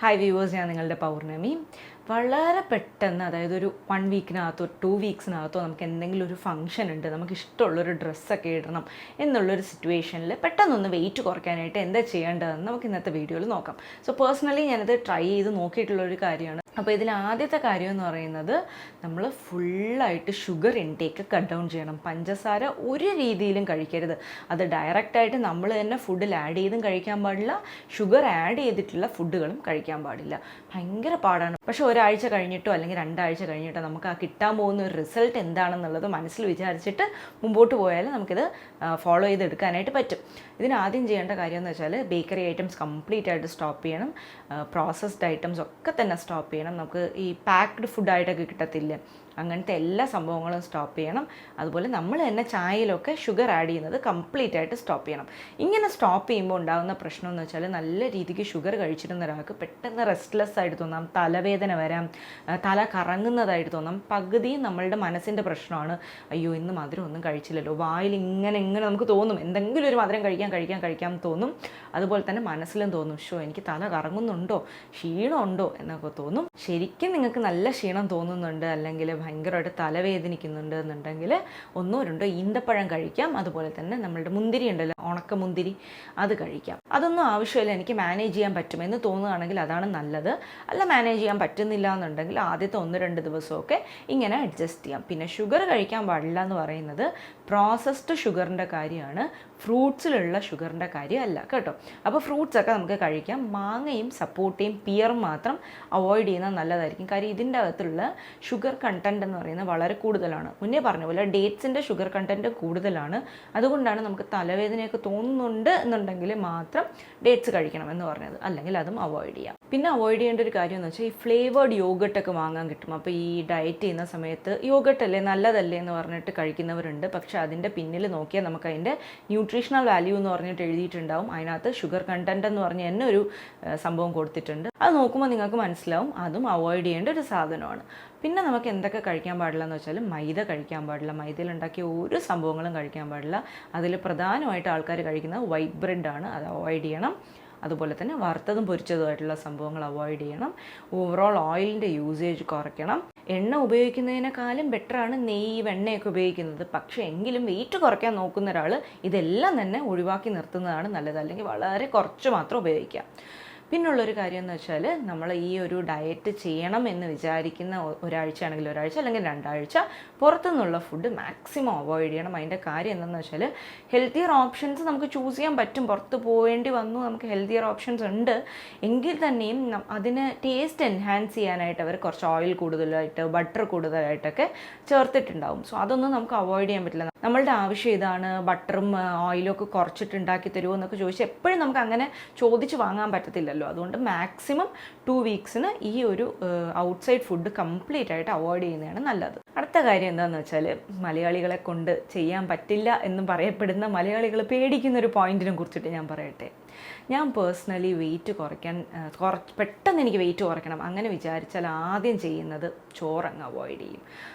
Hi viewers, ഞാൻ നിങ്ങളുടെ പൗർണമി. വളരെ പെട്ടെന്ന്, അതായത് ഒരു 1 വീക്കിനകത്തോ 2 വീക്സിനകത്തോ നമുക്ക് എന്തെങ്കിലും ഒരു ഫംഗ്ഷൻ ഉണ്ട്, നമുക്ക് ഇഷ്ടമുള്ളൊരു ഡ്രസ്സൊക്കെ ഇടണം എന്നുള്ളൊരു സിറ്റുവേഷനിൽ പെട്ടെന്നൊന്ന് വെയിറ്റ് കുറയ്ക്കാനായിട്ട് എന്താ ചെയ്യേണ്ടതെന്ന് നമുക്ക് ഇന്നത്തെ വീഡിയോയിൽ നോക്കാം. സോ പേഴ്സണലി ഞാനത് ട്രൈ ചെയ്ത് നോക്കിയിട്ടുള്ളൊരു കാര്യമാണ്. അപ്പോൾ ഇതിൽ ആദ്യത്തെ കാര്യം എന്ന് പറയുന്നത്, നമ്മൾ ഫുള്ളായിട്ട് ഷുഗർ ഇൻടേക്ക് കട്ട് ഡൗൺ ചെയ്യണം. പഞ്ചസാര ഒരു രീതിയിലും കഴിക്കരുത്. അത് ഡയറക്റ്റായിട്ട് നമ്മൾ തന്നെ ഫുഡിൽ ആഡ് ചെയ്തും കഴിക്കാൻ പാടില്ല, ഷുഗർ ആഡ് ചെയ്തിട്ടുള്ള ഫുഡുകളും കഴിക്കാൻ പാടില്ല. ഭയങ്കര പാടാണ്. പക്ഷേ ഒരാഴ്ച കഴിഞ്ഞിട്ടോ അല്ലെങ്കിൽ 2 ആഴ്ച കഴിഞ്ഞിട്ടോ നമുക്ക് ആ കിട്ടാൻ പോകുന്ന ഒരു റിസൾട്ട് എന്താണെന്നുള്ളത് മനസ്സിൽ വിചാരിച്ചിട്ട് മുമ്പോട്ട് പോയാൽ നമുക്കിത് ഫോളോ ചെയ്തെടുക്കാനായിട്ട് പറ്റും. ഇതിനാദ്യം ചെയ്യേണ്ട കാര്യം എന്ന് വെച്ചാൽ, ബേക്കറി ഐറ്റംസ് കംപ്ലീറ്റ് ആയിട്ട് സ്റ്റോപ്പ് ചെയ്യണം. പ്രോസസ്ഡ് ഐറ്റംസ് ഒക്കെ തന്നെ സ്റ്റോപ്പ് ചെയ്യണം. നമുക്ക് ഈ പാക്ക്ഡ് ഫുഡായിട്ടൊക്കെ കിട്ടത്തില്ല, അങ്ങനത്തെ എല്ലാ സംഭവങ്ങളും സ്റ്റോപ്പ് ചെയ്യണം. അതുപോലെ നമ്മൾ തന്നെ ചായയിലൊക്കെ ഷുഗർ ആഡ് ചെയ്യുന്നത് കംപ്ലീറ്റ് ആയിട്ട് സ്റ്റോപ്പ് ചെയ്യണം. ഇങ്ങനെ സ്റ്റോപ്പ് ചെയ്യുമ്പോൾ ഉണ്ടാകുന്ന പ്രശ്നം എന്ന് വെച്ചാൽ, നല്ല രീതിക്ക് ഷുഗർ കഴിച്ചിരുന്ന ഒരാൾക്ക് പെട്ടെന്ന് റെസ്റ്റ്ലെസ് ആയിട്ട് തോന്നാം, തലവേദന വരാം, തല കറങ്ങുന്നതായിട്ട് തോന്നാം. പകുതിയും നമ്മളുടെ മനസ്സിൻ്റെ പ്രശ്നമാണ്. അയ്യോ, ഇന്ന് മധുരം ഒന്നും കഴിച്ചില്ലല്ലോ, വായിൽ ഇങ്ങനെ നമുക്ക് തോന്നും, എന്തെങ്കിലും ഒരു മധുരം കഴിക്കാൻ തോന്നും. അതുപോലെ തന്നെ മനസ്സിലും തോന്നും, എനിക്ക് തല കറങ്ങുന്നുണ്ടോ, ക്ഷീണമുണ്ടോ എന്നൊക്കെ തോന്നും. ശരിക്കും നിങ്ങൾക്ക് നല്ല ക്ഷീണം തോന്നുന്നുണ്ട്, അല്ലെങ്കിൽ ഭയങ്കരമായിട്ട് തലവേദനിക്കുന്നുണ്ട് എന്നുണ്ടെങ്കിൽ 1-2 ഈന്തപ്പഴം കഴിക്കാം. അതുപോലെ തന്നെ നമ്മളുടെ മുന്തിരി ഉണ്ടല്ലോ, ഉണക്ക മുന്തിരി, അത് കഴിക്കാം. അതൊന്നും ആവശ്യമില്ല, എനിക്ക് മാനേജ് ചെയ്യാൻ പറ്റുമെന്ന് തോന്നുകയാണെങ്കിൽ അതാണ് നല്ലത്. അല്ല, മാനേജ് ചെയ്യാൻ പറ്റുന്നില്ല എന്നുണ്ടെങ്കിൽ ആദ്യത്തെ 1-2 ദിവസമൊക്കെ ഇങ്ങനെ അഡ്ജസ്റ്റ് ചെയ്യാം. പിന്നെ ഷുഗർ കഴിക്കാൻ പാടില്ല എന്ന് പറയുന്നത് പ്രോസസ്ഡ് ഷുഗറിൻ്റെ കാര്യമാണ്, ഫ്രൂട്ട്സിലുള്ള ഷുഗറിൻ്റെ കാര്യമല്ല കേട്ടോ. അപ്പോൾ ഫ്രൂട്ട്സൊക്കെ നമുക്ക് കഴിക്കാം. മാങ്ങയും സപ്പോട്ടയും പിയറും മാത്രം അവോയ്ഡ് ചെയ്യുന്നത് നല്ലതായിരിക്കും. കാര്യം ഇതിൻ്റെ അകത്തുള്ള ഷുഗർ കണ്ടൻറ്റ് എന്ന് പറയുന്നത് വളരെ കൂടുതലാണ്. മുന്നേ പറഞ്ഞ പോലെ ഡേറ്റ്സിൻ്റെ ഷുഗർ കണ്ടൻറ്റ് കൂടുതലാണ്. അതുകൊണ്ടാണ് നമുക്ക് തലവേദനയൊക്കെ തോന്നുന്നുണ്ട് എന്നുണ്ടെങ്കിൽ മാത്രം ഡേറ്റ്സ് കഴിക്കണം എന്ന് പറഞ്ഞത്. അല്ലെങ്കിൽ അതും അവോയ്ഡ് ചെയ്യാം. പിന്നെ അവോയ്ഡ് ചെയ്യേണ്ട ഒരു കാര്യം എന്ന് വെച്ചാൽ, ഈ ഫ്ലേവേർഡ് യോഗട്ടൊക്കെ വാങ്ങാൻ കിട്ടും. അപ്പോൾ ഈ ഡയറ്റ് ചെയ്യുന്ന സമയത്ത് യോഗട്ടല്ലേ നല്ലതല്ലേ എന്ന് പറഞ്ഞിട്ട് കഴിക്കുന്നവരുണ്ട്. പക്ഷേ അതിൻ്റെ പിന്നിൽ നോക്കിയാൽ നമുക്ക് അതിൻ്റെ ന്യൂട്രീഷണൽ വാല്യൂ എന്ന് പറഞ്ഞിട്ട് എഴുതിയിട്ടുണ്ടാവും. അതിനകത്ത് ഷുഗർ കണ്ടൻറ്റ് എന്ന് പറഞ്ഞ് തന്നെ ഒരു സംഭവം കൊടുത്തിട്ടുണ്ട്. അത് നോക്കുമ്പോൾ നിങ്ങൾക്ക് മനസ്സിലാവും, അതും അവോയ്ഡ് ചെയ്യേണ്ട ഒരു സാധനമാണ്. പിന്നെ നമുക്ക് എന്തൊക്കെ കഴിക്കാൻ പാടില്ല എന്ന് വെച്ചാൽ, മൈദ കഴിക്കാൻ പാടില്ല. മൈദയിൽ ഉണ്ടാക്കിയ ഒരു സംഭവങ്ങളും കഴിക്കാൻ പാടില്ല. അതിൽ പ്രധാനമായിട്ട് ആൾക്കാർ കഴിക്കുന്നത് വൈറ്റ് ബ്രെഡാണ്, അത് അവോയ്ഡ് ചെയ്യണം. അതുപോലെ തന്നെ വറുത്തതും പൊരിച്ചതുമായിട്ടുള്ള സംഭവങ്ങൾ അവോയ്ഡ് ചെയ്യണം. ഓവറോൾ ഓയിലിൻ്റെ യൂസേജ് കുറയ്ക്കണം. എണ്ണ ഉപയോഗിക്കുന്നതിനേക്കാളും ബെറ്ററാണ് നെയ്യ്, വെണ്ണയൊക്കെ ഉപയോഗിക്കുന്നത്. പക്ഷേ എങ്കിലും വെയിറ്റ് കുറയ്ക്കാൻ നോക്കുന്ന ഒരാൾ ഇതെല്ലാം തന്നെ ഒഴിവാക്കി നിർത്തുന്നതാണ് നല്ലത്. അല്ലെങ്കിൽ വളരെ കുറച്ച് മാത്രം ഉപയോഗിക്കാം. പിന്നുള്ളൊരു കാര്യം എന്ന് വെച്ചാൽ, നമ്മൾ ഈ ഒരു ഡയറ്റ് ചെയ്യണം എന്ന് വിചാരിക്കുന്ന ഒരാഴ്ച ആണെങ്കിൽ ഒരാഴ്ച, അല്ലെങ്കിൽ 2 ആഴ്ച പുറത്തുനിന്നുള്ള ഫുഡ് മാക്സിമം അവോയ്ഡ് ചെയ്യണം. അതിൻ്റെ കാര്യം എന്താണെന്ന് വെച്ചാൽ, ഹെൽത്തിയർ ഓപ്ഷൻസ് നമുക്ക് ചൂസ് ചെയ്യാൻ പറ്റും. പുറത്ത് പോകേണ്ടി വന്നു, നമുക്ക് ഹെൽത്തിയർ ഓപ്ഷൻസ് ഉണ്ട്. എങ്കിൽ തന്നെയും അതിന് ടേസ്റ്റ് എൻഹാൻസ് ചെയ്യാനായിട്ട് അവർ കുറച്ച് ഓയിൽ കൂടുതലായിട്ട്, ബട്ടർ കൂടുതലായിട്ടൊക്കെ ചേർത്തിട്ടുണ്ടാവും. സോ അതൊന്നും നമുക്ക് അവോയ്ഡ് ചെയ്യാൻ പറ്റില്ല. നമ്മളുടെ ആവശ്യം ഇതാണ്, ബട്ടറും ഓയിലും ഒക്കെ കുറച്ചിട്ട് ഉണ്ടാക്കി തരുമോ എന്നൊക്കെ ചോദിച്ചാൽ എപ്പോഴും നമുക്ക് അങ്ങനെ ചോദിച്ച് വാങ്ങാൻ പറ്റത്തില്ലല്ലോ. അതുകൊണ്ട് മാക്സിമം 2 വീക്സിന് ഈ ഒരു ഔട്ട്സൈഡ് ഫുഡ് കംപ്ലീറ്റ് ആയിട്ട് അവോയ്ഡ് ചെയ്യുന്നതാണ് നല്ലത്. അടുത്ത കാര്യം എന്താണെന്ന് വെച്ചാൽ, മലയാളികളെ കൊണ്ട് ചെയ്യാൻ പറ്റില്ല എന്നും പറയപ്പെടുന്ന, മലയാളികൾ പേടിക്കുന്ന ഒരു പോയിന്റിനെ കുറിച്ചിട്ട് ഞാൻ പറയട്ടെ. ഞാൻ പേഴ്സണലി വെയിറ്റ് കുറയ്ക്കാൻ പെട്ടെന്ന് എനിക്ക് വെയിറ്റ് കുറയ്ക്കണം അങ്ങനെ വിചാരിച്ചാൽ ആദ്യം ചെയ്യുന്നത് ചോറങ്ങ് അവോയ്ഡ് ചെയ്യും.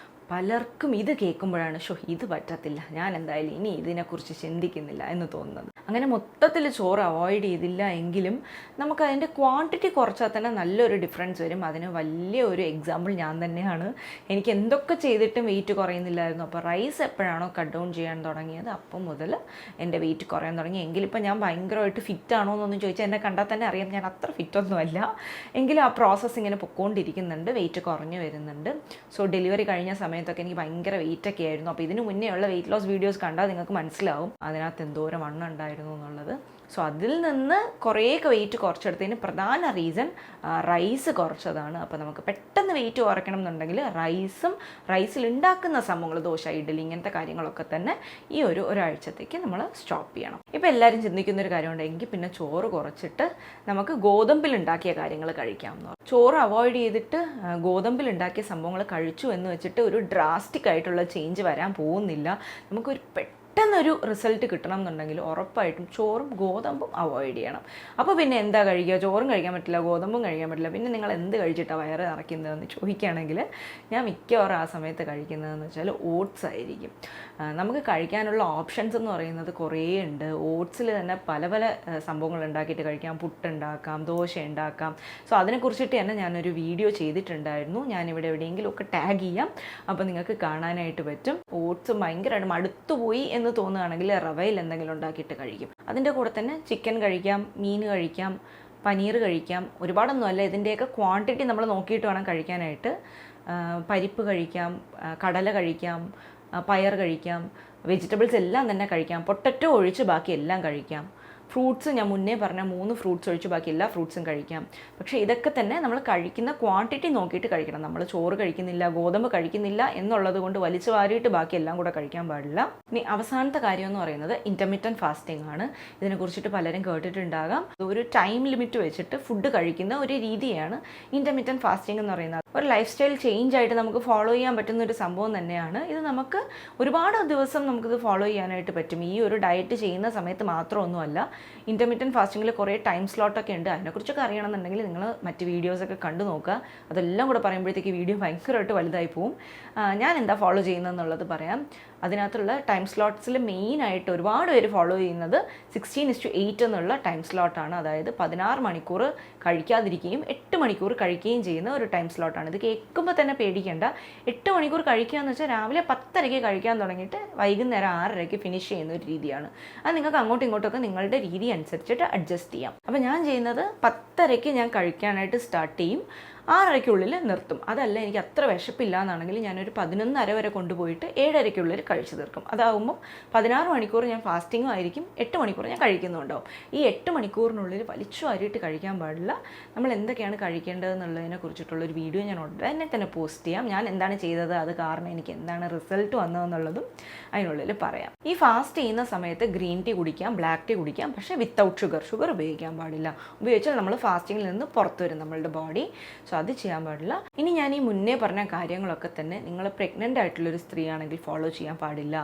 പലർക്കും ഇത് കേൾക്കുമ്പോഴാണ് ഇത് പറ്റത്തില്ല, ഞാൻ എന്തായാലും ഇനി ഇതിനെക്കുറിച്ച് ചിന്തിക്കുന്നില്ല എന്ന് തോന്നുന്നത്. അങ്ങനെ മൊത്തത്തിൽ ചോറ് അവോയ്ഡ് ചെയ്തില്ല എങ്കിലും നമുക്കതിൻ്റെ ക്വാണ്ടിറ്റി കുറച്ചാൽ തന്നെ നല്ലൊരു ഡിഫറൻസ് വരും. അതിന് വലിയ ഒരു എക്സാമ്പിൾ ഞാൻ തന്നെയാണ്. എനിക്ക് എന്തൊക്കെ ചെയ്തിട്ടും വെയിറ്റ് കുറയുന്നില്ലായിരുന്നു. അപ്പോൾ റൈസ് എപ്പോഴാണോ കട്ട് ഡൗൺ ചെയ്യാൻ തുടങ്ങിയത് അപ്പം മുതൽ എൻ്റെ വെയിറ്റ് കുറയാൻ തുടങ്ങി. എങ്കിലിപ്പോൾ ഞാൻ ഭയങ്കരമായിട്ട് ഫിറ്റാണോ എന്നൊന്നും ചോദിച്ചാൽ എന്നെ കണ്ടാൽ തന്നെ അറിയാം, ഞാൻ അത്ര ഫിറ്റൊന്നുമല്ല. എങ്കിലും ആ പ്രോസസ്സ് ഇങ്ങനെ പൊക്കോണ്ടിരിക്കുന്നുണ്ട്, വെയിറ്റ് കുറഞ്ഞു വരുന്നുണ്ട്. സോ ഡെലിവറി കഴിഞ്ഞ സമയത്തൊക്കെ എനിക്ക് ഭയങ്കര വെയിറ്റൊക്കെ ആയിരുന്നു. അപ്പോൾ ഇതിന് മുന്നേ ഉള്ള വെയിറ്റ് ലോസ് വീഡിയോസ് കണ്ടാൽ നിങ്ങൾക്ക് മനസ്സിലാവും അതിനകത്ത് എന്തോരം വണ്ണം ഉണ്ടായിരുന്നു എന്നുള്ളത്. സോ അതിൽ നിന്ന് കുറേയൊക്കെ വെയിറ്റ് കുറച്ചെടുത്തതിന് പ്രധാന റീസൺ റൈസ് കുറച്ചതാണ്. അപ്പോൾ നമുക്ക് പെട്ടെന്ന് വെയിറ്റ് കുറയ്ക്കണം എന്നുണ്ടെങ്കിൽ റൈസിൽ ഉണ്ടാക്കുന്ന സംഭവങ്ങൾ, ദോശ, ഇഡ്ഡലി, ഇങ്ങനത്തെ കാര്യങ്ങളൊക്കെ തന്നെ ഈ ഒരാഴ്ചത്തേക്ക് നമ്മൾ സ്റ്റോപ്പ് ചെയ്യണം. ഇപ്പോൾ എല്ലാവരും ചിന്തിക്കുന്നൊരു കാര്യമുണ്ടെങ്കിൽ പിന്നെ ചോറ് കുറച്ചിട്ട് നമുക്ക് ഗോതമ്പിൽ ഉണ്ടാക്കിയ കാര്യങ്ങൾ കഴിക്കാമെന്ന്. ചോറ് അവോയ്ഡ് ചെയ്തിട്ട് ഗോതമ്പിൽ ഉണ്ടാക്കിയ സംഭവങ്ങൾ കഴിച്ചു എന്ന് വെച്ചിട്ട് ഒരു ഡ്രാസ്റ്റിക് ആയിട്ടുള്ള ചേഞ്ച് വരാൻ പോകുന്നില്ല. നമുക്കൊരു പെട്ടെന്നൊരു റിസൾട്ട് കിട്ടണം എന്നുണ്ടെങ്കിൽ ഉറപ്പായിട്ടും ചോറും ഗോതമ്പും അവോയ്ഡ് ചെയ്യണം. അപ്പോൾ പിന്നെ എന്താ കഴിക്കുക? ചോറും കഴിക്കാൻ പറ്റില്ല, ഗോതമ്പും കഴിക്കാൻ പറ്റില്ല, പിന്നെ നിങ്ങൾ എന്ത് കഴിച്ചിട്ടാണ് വയറ് നിറയ്ക്കുന്നതെന്ന് ചോദിക്കുകയാണെങ്കിൽ ഞാൻ മിക്കവാറും ആ സമയത്ത് കഴിക്കുന്നതെന്ന് വെച്ചാൽ ഓട്സ് ആയിരിക്കും. നമുക്ക് കഴിക്കാനുള്ള ഓപ്ഷൻസ് എന്ന് പറയുന്നത് കുറേ ഉണ്ട്. ഓട്സിൽ തന്നെ പല പല സംഭവങ്ങൾ ഉണ്ടാക്കിയിട്ട് കഴിക്കാം. പുട്ടുണ്ടാക്കാം, ദോശ ഉണ്ടാക്കാം. സോ അതിനെക്കുറിച്ചിട്ട് തന്നെ ഞാനൊരു വീഡിയോ ചെയ്തിട്ടുണ്ടായിരുന്നു. ഞാനിവിടെ എവിടെയെങ്കിലുമൊക്കെ ടാഗ് ചെയ്യാം, അപ്പോൾ നിങ്ങൾക്ക് കാണാനായിട്ട് പറ്റും. ഓട്സ് ഭയങ്കരമായിട്ട് മടുത്തുപോയി എന്ന് തോന്നുകയാണെങ്കിൽ റവയിൽ എന്തെങ്കിലും ഉണ്ടാക്കിയിട്ട് കഴിക്കും. അതിൻ്റെ കൂടെ തന്നെ ചിക്കൻ കഴിക്കാം, മീൻ കഴിക്കാം, പനീർ കഴിക്കാം. ഒരുപാടൊന്നും അല്ല, ഇതിൻ്റെയൊക്കെ ക്വാണ്ടിറ്റി നമ്മൾ നോക്കിയിട്ട് വേണം കഴിക്കാനായിട്ട്. പരിപ്പ് കഴിക്കാം, കടല കഴിക്കാം, പയർ കഴിക്കാം, വെജിറ്റബിൾസ് എല്ലാം തന്നെ കഴിക്കാം. പൊട്ടറ്റോ ഒഴിച്ച് ബാക്കി എല്ലാം കഴിക്കാം. ഫ്രൂട്ട്സ് ഞാൻ മുന്നേ പറഞ്ഞ 3 ഫ്രൂട്ട്സ് ഒഴിച്ച് ബാക്കി എല്ലാ ഫ്രൂട്ട്സും കഴിക്കാം. പക്ഷേ ഇതൊക്കെ തന്നെ നമ്മൾ കഴിക്കുന്ന ക്വാണ്ടിറ്റി നോക്കിയിട്ട് കഴിക്കണം. നമ്മൾ ചോറ് കഴിക്കുന്നില്ല, ഗോതമ്പ് കഴിക്കുന്നില്ല എന്നുള്ളത് കൊണ്ട് വലിച്ചു വാരിയിട്ട് ബാക്കി എല്ലാം കൂടെ കഴിക്കാൻ പാടില്ല. ഇനി അവസാനത്തെ കാര്യം എന്ന് പറയുന്നത് ഇൻ്റർമിറ്റൻറ്റ് ഫാസ്റ്റിംഗ് ആണ്. ഇതിനെക്കുറിച്ചിട്ട് പലരും കേട്ടിട്ടുണ്ടാകാം. ഒരു ടൈം ലിമിറ്റ് വെച്ചിട്ട് ഫുഡ് കഴിക്കുന്ന ഒരു രീതിയാണ് ഇൻ്റർമിറ്റൻറ്റ് ഫാസ്റ്റിംഗ് എന്ന് പറയുന്നത്. ഒരു ലൈഫ് സ്റ്റൈൽ ചേഞ്ച് ആയിട്ട് നമുക്ക് ഫോളോ ചെയ്യാൻ പറ്റുന്ന ഒരു സംഭവം തന്നെയാണ് ഇത്. നമുക്ക് ഒരുപാട് ദിവസം നമുക്കിത് ഫോളോ ചെയ്യാനായിട്ട് പറ്റും. ഈ ഒരു ഡയറ്റ് ചെയ്യുന്ന സമയത്ത് മാത്രമൊന്നുമല്ല. ഇൻ്റർമിറ്റൻറ്റ് ഫാസ്റ്റിങ്ങിൽ കുറേ ടൈം സ്ലോട്ടൊക്കെ ഉണ്ട്. അതിനെക്കുറിച്ചൊക്കെ അറിയണമെന്നുണ്ടെങ്കിൽ നിങ്ങൾ മറ്റ് വീഡിയോസൊക്കെ കണ്ടു നോക്കുക. അതെല്ലാം കൂടെ പറയുമ്പോഴത്തേക്ക് വീഡിയോ ഭയങ്കരമായിട്ട് വലുതായി പോവും. ഞാൻ എന്താ ഫോളോ ചെയ്യുന്നതെന്നുള്ളത് പറയാം. അതിനകത്തുള്ള ടൈം സ്ലോട്ട്സിൽ മെയിനായിട്ട് ഒരുപാട് പേര് ഫോളോ ചെയ്യുന്നത് 16:8 എന്നുള്ള ടൈം സ്ലോട്ടാണ്. അതായത് 16 മണിക്കൂർ കഴിക്കാതിരിക്കുകയും 8 മണിക്കൂർ കഴിക്കുകയും ചെയ്യുന്ന ഒരു ടൈം സ്ലോട്ടാണ്. ഇത് കേൾക്കുമ്പോൾ തന്നെ പേടിക്കേണ്ട. 8 മണിക്കൂർ കഴിക്കുക എന്ന് വെച്ചാൽ രാവിലെ 10:30 കഴിക്കാൻ തുടങ്ങിയിട്ട് വൈകുന്നേരം 6:30 ഫിനിഷ് ചെയ്യുന്ന ഒരു രീതിയാണ്. അത് നിങ്ങൾക്ക് അങ്ങോട്ടും ഇങ്ങോട്ടൊക്കെ നിങ്ങളുടെ രീതി അനുസരിച്ചിട്ട് അഡ്ജസ്റ്റ് ചെയ്യാം. അപ്പോൾ ഞാൻ ചെയ്യുന്നത് 10:30 ഞാൻ കഴിക്കാനായിട്ട് സ്റ്റാർട്ട് ചെയ്യും, 6:30 നിർത്തും. അതല്ല എനിക്ക് അത്ര വിശപ്പില്ല എന്നാണെങ്കിൽ ഞാനൊരു 11:30 വരെ കൊണ്ടുപോയിട്ട് 7:30 കഴിച്ചു തീർക്കും. അതാകുമ്പോൾ 16 മണിക്കൂർ ഞാൻ ഫാസ്റ്റിങ്ങും ആയിരിക്കും, 8 മണിക്കൂർ ഞാൻ കഴിക്കുന്നുണ്ടാവും. ഈ 8 മണിക്കൂറിനുള്ളിൽ വലിച്ചു വാരിയിട്ട് കഴിക്കാൻ പാടില്ല. നമ്മൾ എന്തൊക്കെയാണ് കഴിക്കേണ്ടതെന്നുള്ളതിനെ കുറിച്ചിട്ടുള്ളൊരു വീഡിയോ ഞാൻ ഉടനെ തന്നെ പോസ്റ്റ് ചെയ്യാം. ഞാൻ എന്താണ് ചെയ്തത്, അത് കാരണം എനിക്ക് എന്താണ് റിസൾട്ട് വന്നതെന്നുള്ളതും അതിനുള്ളിൽ പറയാം. ഈ ഫാസ്റ്റ് ചെയ്യുന്ന സമയത്ത് ഗ്രീൻ ടീ കുടിക്കാം, ബ്ലാക്ക് ടീ കുടിക്കാം, പക്ഷേ വിത്തൗട്ട് ഷുഗർ ഉപയോഗിക്കാൻ പാടില്ല. ഉപയോഗിച്ചാൽ നമ്മൾ ഫാസ്റ്റിങ്ങിൽ നിന്ന് പുറത്തു വരും നമ്മളുടെ ബോഡി. സോ അത് ചെയ്യാൻ പാടില്ല. ഇനി ഞാൻ ഈ മുന്നേ പറഞ്ഞ കാര്യങ്ങളൊക്കെ തന്നെ നിങ്ങൾ പ്രഗ്നൻ്റ് ആയിട്ടുള്ളൊരു സ്ത്രീ ആണെങ്കിൽ ഫോളോ ചെയ്യാൻ പാടില്ല.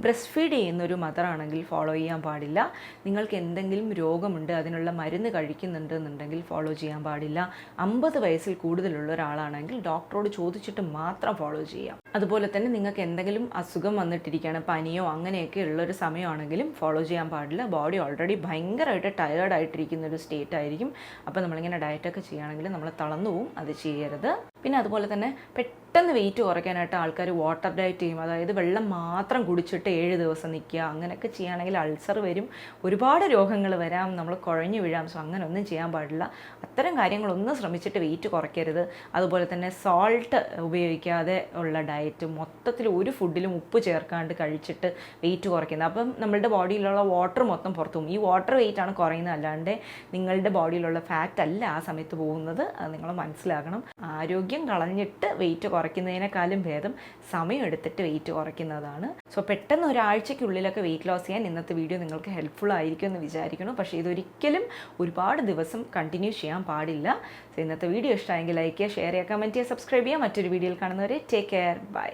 ബ്രസ്റ്റ് ഫീഡ് ചെയ്യുന്ന ഒരു മദർ ആണെങ്കിൽ ഫോളോ ചെയ്യാൻ പാടില്ല. നിങ്ങൾക്ക് എന്തെങ്കിലും രോഗമുണ്ട്, അതിനുള്ള മരുന്ന് കഴിക്കുന്നുണ്ട് എന്നുണ്ടെങ്കിൽ ഫോളോ ചെയ്യാൻ പാടില്ല. 50 വയസ്സിൽ കൂടുതലുള്ള ഒരാളാണെങ്കിൽ ഡോക്ടറോട് ചോദിച്ചിട്ട് മാത്രം ഫോളോ ചെയ്യാം. അതുപോലെ തന്നെ നിങ്ങൾക്ക് എന്തെങ്കിലും അസുഖം വന്നിട്ടിരിക്കുകയാണ്, പനിയോ അങ്ങനെയൊക്കെ ഉള്ളൊരു സമയമാണെങ്കിലും ഫോളോ ചെയ്യാൻ പാടില്ല. ബോഡി ഓൾറെഡി ഭയങ്കരമായിട്ട് ടയേർഡായിട്ടിരിക്കുന്ന ഒരു സ്റ്റേറ്റ് ആയിരിക്കും. അപ്പോൾ നമ്മളിങ്ങനെ ഡയറ്റൊക്കെ ചെയ്യുകയാണെങ്കിൽ നമ്മൾ തളർന്നു പോവും. അത് ചെയ്യരുത്. പിന്നെ അതുപോലെ തന്നെ പെട്ടെന്ന് വെയിറ്റ് കുറയ്ക്കാനായിട്ട് ആൾക്കാർ വാട്ടർ ഡയറ്റ് ചെയ്യും. അതായത് വെള്ളം മാത്രം കുടിച്ചിട്ട് 7 ദിവസം നിൽക്കുക. അങ്ങനെയൊക്കെ ചെയ്യുകയാണെങ്കിൽ അൾസർ വരും, ഒരുപാട് രോഗങ്ങൾ വരാം, നമ്മൾ കുഴഞ്ഞു വീഴാം. സോ അങ്ങനെ ഒന്നും ചെയ്യാൻ പാടില്ല. അത്തരം കാര്യങ്ങളൊന്നും ശ്രമിച്ചിട്ട് വെയിറ്റ് കുറയ്ക്കരുത്. അതുപോലെ തന്നെ സോൾട്ട് ഉപയോഗിക്കാതെ ഉള്ള ഡയറ്റ്, മൊത്തത്തിൽ ഒരു ഫുഡിലും ഉപ്പ് ചേർക്കാണ്ട് കഴിച്ചിട്ട് വെയിറ്റ് കുറയ്ക്കുന്നത്. അപ്പം നമ്മളുടെ ബോഡിയിലുള്ള വാട്ടർ മൊത്തം പുറത്തു പോകും. ഈ വാട്ടർ വെയിറ്റാണ് കുറയുന്നത്, അല്ലാണ്ട് നിങ്ങളുടെ ബോഡിയിലുള്ള ഫാറ്റ് അല്ല ആ സമയത്ത് പോകുന്നത്. അത് നിങ്ങൾ മനസ്സിലാക്കണം. ആരോഗ്യം കളഞ്ഞിട്ട് വെയിറ്റ് കുറയ്ക്കുന്നതിനേക്കാളും ഭേദം സമയം എടുത്തിട്ട് വെയിറ്റ് കുറയ്ക്കുന്നതാണ്. സോ പെട്ടെന്ന് ഒരാഴ്ചയ്ക്കുള്ളിലൊക്കെ വെയിറ്റ് ലോസ് ചെയ്യാൻ ഇന്നത്തെ വീഡിയോ നിങ്ങൾക്ക് ഹെൽപ്ഫുൾ ആയിരിക്കും എന്ന് വിചാരിക്കുന്നു. പക്ഷേ ഇതൊരിക്കലും ഒരുപാട് ദിവസം കണ്ടിന്യൂ ചെയ്യാൻ പാടില്ല. സോ ഇന്നത്തെ വീഡിയോ ഇഷ്ടമായെങ്കിൽ ലൈക്ക് ചെയ്യുക, ഷെയർ ചെയ്യുക, കമൻറ്റ് ചെയ്യുക, സബ്സ്ക്രൈബ് ചെയ്യുക. മറ്റൊരു വീഡിയോയിൽ കാണുന്നവരെ ടേക്ക് കെയർ, ബൈ.